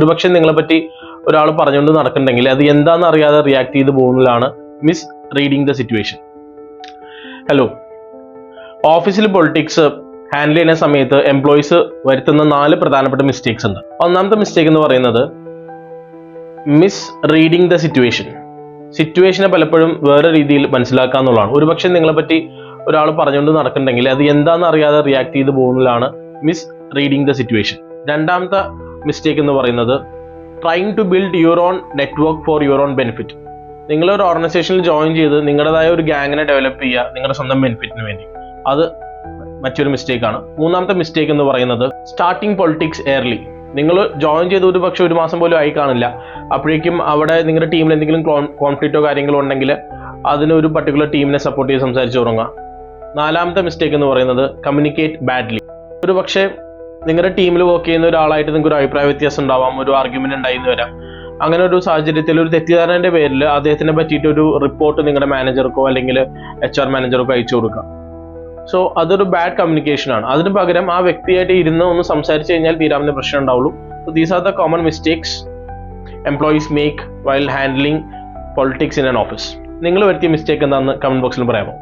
ഒരുപക്ഷെ നിങ്ങളെ പറ്റി ഒരാൾ പറഞ്ഞുകൊണ്ട് നടക്കുന്നുണ്ടെങ്കിൽ അത് എന്താണെന്ന് അറിയാതെ റിയാക്ട് ചെയ്ത് പോകുന്നതാണ് miss reading the situation. Hello, ഓഫീസിൽ പൊളിറ്റിക്സ് ഹാൻഡിൽ ചെയ്യുന്ന സമയത്ത് എംപ്ലോയീസ് വരുത്തുന്ന 4 പ്രധാനപ്പെട്ട മിസ്റ്റേക്സ് ഉണ്ട്. ഒന്നാമത്തെ മിസ്റ്റേക്ക് എന്ന് പറയുന്നത് മിസ് റീഡിങ് ദ സിറ്റുവേഷനെ പലപ്പോഴും വേറെ രീതിയിൽ മനസ്സിലാക്കുക എന്നുള്ളതാണ്. ഒരുപക്ഷെ നിങ്ങളെ പറ്റി ഒരാൾ പറഞ്ഞുകൊണ്ട് നടക്കുന്നുണ്ടെങ്കിൽ അത് എന്താണെന്ന് അറിയാതെ റിയാക്ട് ചെയ്ത് പോകുന്നതാണ് മിസ് റീഡിങ് ദ സിറ്റുവേഷൻ. രണ്ടാമത്തെ മിസ്റ്റേക്ക് എന്ന് പറയുന്നത് trying to build your own network for your own benefit. നിങ്ങളൊരു ഓർഗനൈസേഷനിൽ ജോയിൻ ചെയ്ത് നിങ്ങളുടേതായ ഒരു ഗ്യാങ്ങിനെ ഡെവലപ്പ് ചെയ്യുക നിങ്ങളുടെ സ്വന്തം ബെനിഫിറ്റിന് വേണ്ടി. അത് മറ്റൊരു മിസ്റ്റേക്കാണ്. മൂന്നാമത്തെ മിസ്റ്റേക്ക് എന്ന് പറയുന്നത് സ്റ്റാർട്ടിങ് പൊളിറ്റിക്സ് എയർലി. നിങ്ങൾ ജോയിൻ ചെയ്ത് ഒരു പക്ഷേ 1 മാസം പോലും ആയി കാണില്ല, അപ്പോഴേക്കും അവിടെ നിങ്ങളുടെ ടീമിൽ എന്തെങ്കിലും കോൺഫ്ലിക്റ്റോ കാര്യങ്ങളോ ഉണ്ടെങ്കിൽ അതിനൊരു പർട്ടിക്കുലർ ടീമിനെ സപ്പോർട്ട് ചെയ്ത് സംസാരിച്ച് തുടങ്ങുക. നാലാമത്തെ മിസ്റ്റേക്ക് എന്ന് പറയുന്നത് കമ്മ്യൂണിക്കേറ്റ് ബാഡ്ലി. ഒരു പക്ഷേ നിങ്ങളുടെ ടീമിൽ വർക്ക് ചെയ്യുന്ന ഒരാളായിട്ട് നിങ്ങൾക്ക് ഒരു അഭിപ്രായ വ്യത്യാസം ഉണ്ടാവാം, ഒരു ആർഗ്യുമെന്റ് ഉണ്ടായിന്ന് വരാം. അങ്ങനെ ഒരു സാഹചര്യത്തിൽ ഒരു തെറ്റിദ്ധാരണയുടെ പേരിൽ അദ്ദേഹത്തിനെ പറ്റിയിട്ട് ഒരു റിപ്പോർട്ട് നിങ്ങളുടെ മാനേജർക്കോ അല്ലെങ്കിൽ HR മാനേജർക്കോ അയച്ചു കൊടുക്കുക. സോ അതൊരു ബാഡ് കമ്മ്യൂണിക്കേഷൻ ആണ്. അതിന് പകരം ആ വ്യക്തിയായിട്ട് ഇരുന്ന് ഒന്ന് സംസാരിച്ച് കഴിഞ്ഞാൽ തീരാവുന്ന പ്രശ്നം ഉണ്ടാവുള്ളൂ. So these are the common mistakes employees make while handling politics in an office. നിങ്ങൾ വരുത്തിയ മിസ്റ്റേക്ക് എന്താണെന്ന് കമന്റ് ബോക്സിൽ പറയാമോ?